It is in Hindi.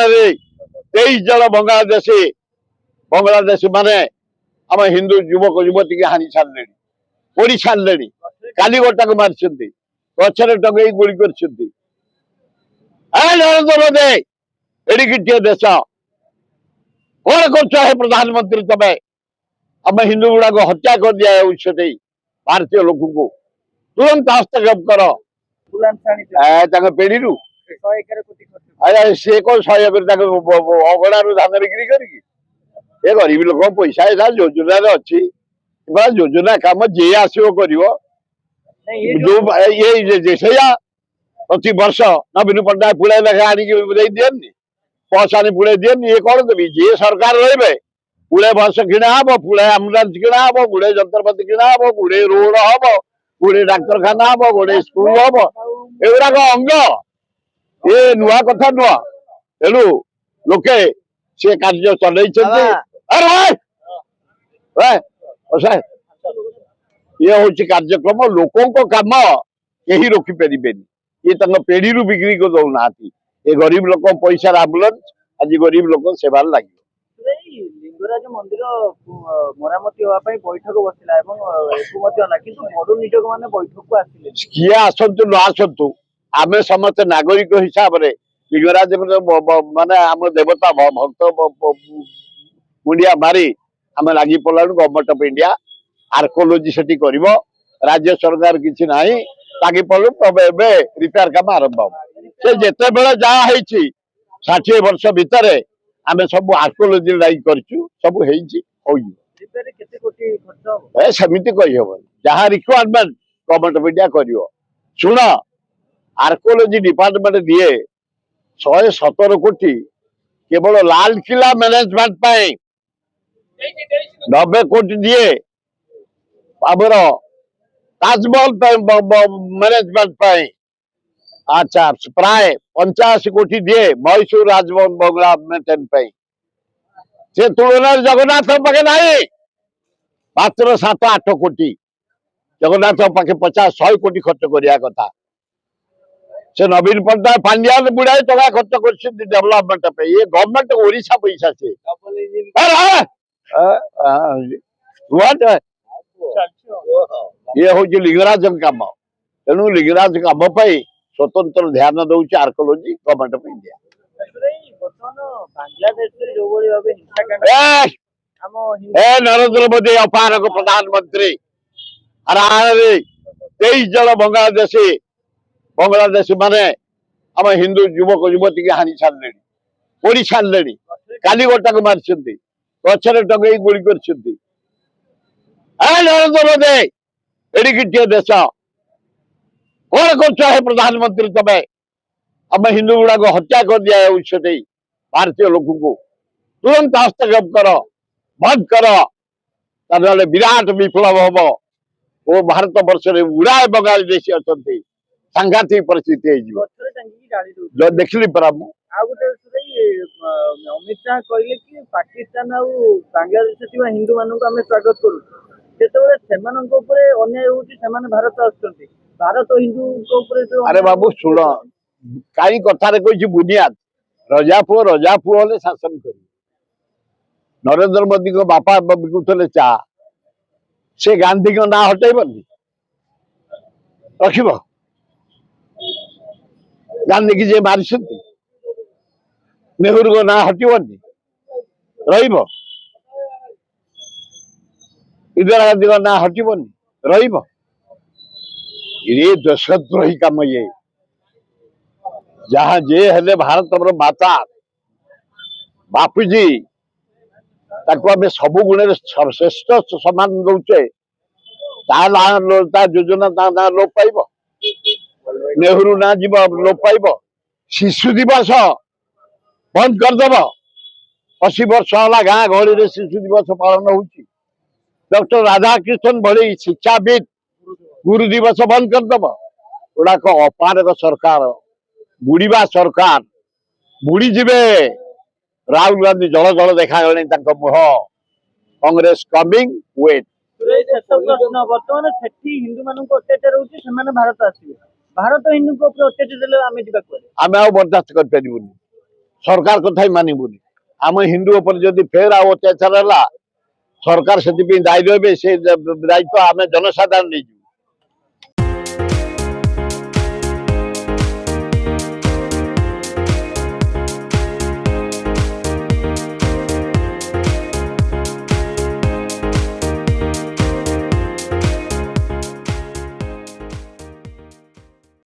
23 जन बांग्लादेशी माने आम हिंदू युवक युवती की हानि छाड़े पोड़ी छाड़े काली गोटा को मारी गचरे टंगे गुली कर नरेंद्र मोदी एडिकिटे देश कौन कर प्रधानमंत्री तमें आम हिंदू गुड़ा को हत्या कर दिया उच्चते भारतीय लोक को तुरंत हस्तक्षेप कर पेढ़ी सी कौन 100 अगड़ा धान बिक्री कर गरीब लोक पैसा योजना अच्छी योजना कम जी आसो कर प्रति वर्ष नवीन पट्टनायक पुड़े लेखा आनी दिए पैसा आनी पुड़े दिए ये कौन देवी जी सरकार रे पुड़े बस किणा हम पुड़े आम्बुलांस किणा हम गुड़े जंत्रपाति किणा हम गुड़े रोड हम गुड़े डाक्तरखाना हम गुड़े स्कूल हम एगुड़ाक अंग ये नुआ कथा नुह तेणु लोके से कार्य चल ये हूँ कार्यक्रम लोकों काम यही रोकी पारे ये पेढ़ी बिक्री को दौना ये गरीब लोक पैसा आम्बुलांस आज गरीब लोक सेवार लगे लिंगराज मंदिर मरामती होगापी बैठक बसला बड़ निजक मैंने बैठक को आसिले किए आसतु न आसतु आम समस्त नागरिक हिसाब से लिंगराज माने आम देवता भक्त मुंडिया मारी आम लगी पड़ा गवर्नमेंट ऑफ इंडिया आर्कोलॉजी से राज्य सरकार किसी ना लगी पड़ू तब रिपेयर काम आरंभ से जिते बड़े जहाँ 60 वर्ष भितर आम सब आर्कोलॉजी लाइक सब सेमती कही हम जहाँ रिक्वायरमेंट गवर्नमेंट ऑफ इंडिया कर शुण आर्कोलॉजी डिपार्टमेंट दिए 117 कोटी केवल लाल किला मैनेजमेंट 90 कोटी दिए आमर ताजमहल मैनेजमेंट अच्छा प्राय 85 कोटी दिए मैसूर राजभवन बंगला मेंटेन से तुलन जगन्नाथ पाखे ना मात्र 7-8 कोटी जगन्नाथ पाखे 50-100 कोटी खर्च करिया कथा से नवीन पट्टनायक पांड्या बुढ़ाए टका खर्च कर डेवलपमेंट ये गवर्नमेंट ओडिशा पैसा से ये हूँ लिंगराज काम तेणु लिंगराज काम स्वतंत्र ध्यान दौर archaeology government of India Narendra Modi अपारक प्रधानमंत्री 23 जन बांग्लादेशी माने आम हिंदू युवक युवती की हानि छाड़े पोड़ी छाड़े काली गोटा को मारी गचरे टंगे गुली कर नरेंद्र मोदी एडिकिटे देश कौन कर प्रधानमंत्री तमें आम हिंदू गुड़ा को हत्या कर दिया उच्चते भारतीय लोक को तुरंत हस्तक्षेप कर बंद कर विराट विप्लव हम वो भारत वर्ष में उड़ाए बंगाली देशी अच्छा सांघातिक परिस्थिति देखली परा अमित शाह कहले कि पाकिस्तान आ बांग्लादेश हिंदू मान स्वागत करूँ अन्याय भारत भारत हिंदू अरे बाबू शुण कई कथार कही बुनियाद रजा पुओ हेले शासन कर नरेंद्र मोदी को बापा बिकुले चा से गांधी को ना हटेबनी रख गांधी की जे मारी नेहरू को ना हटबनी इंदिरा गांधी को ना हटबनी ये देशद्रोही काम ये जहाँ जे हेले भारत माता बापूजी आम सब गुण श्रेष्ठ सम्मान दौचे योजना ना लोप पाइब नेहरू ना जीव लोप पाइब शिशु दिवस बंद करदेव 80 वर्ष है गाँ गहली शिशु दिवस पालन हो डॉक्टर राधाकृष्णन भली शिक्षाविद गुरु दिवस बंद करदेव गुड़ाक अपारक सरकार बुड़ीबा सरकार बुड़ी जीवे राहुल गांधी जल जल देखा मुह कांग्रेस कमिंग वेट बर्तमान हिंदू मान अत्याचार होने भारत आसवे भारत हिंदू को अत्याचार आम बर्दास्त कर सरकार कथा ही मानबुनि आम हिंदू उपर जदि फेर आ अत्याचार है सरकार से दायी रहे से दायित्व आम जनसाधारण नहीं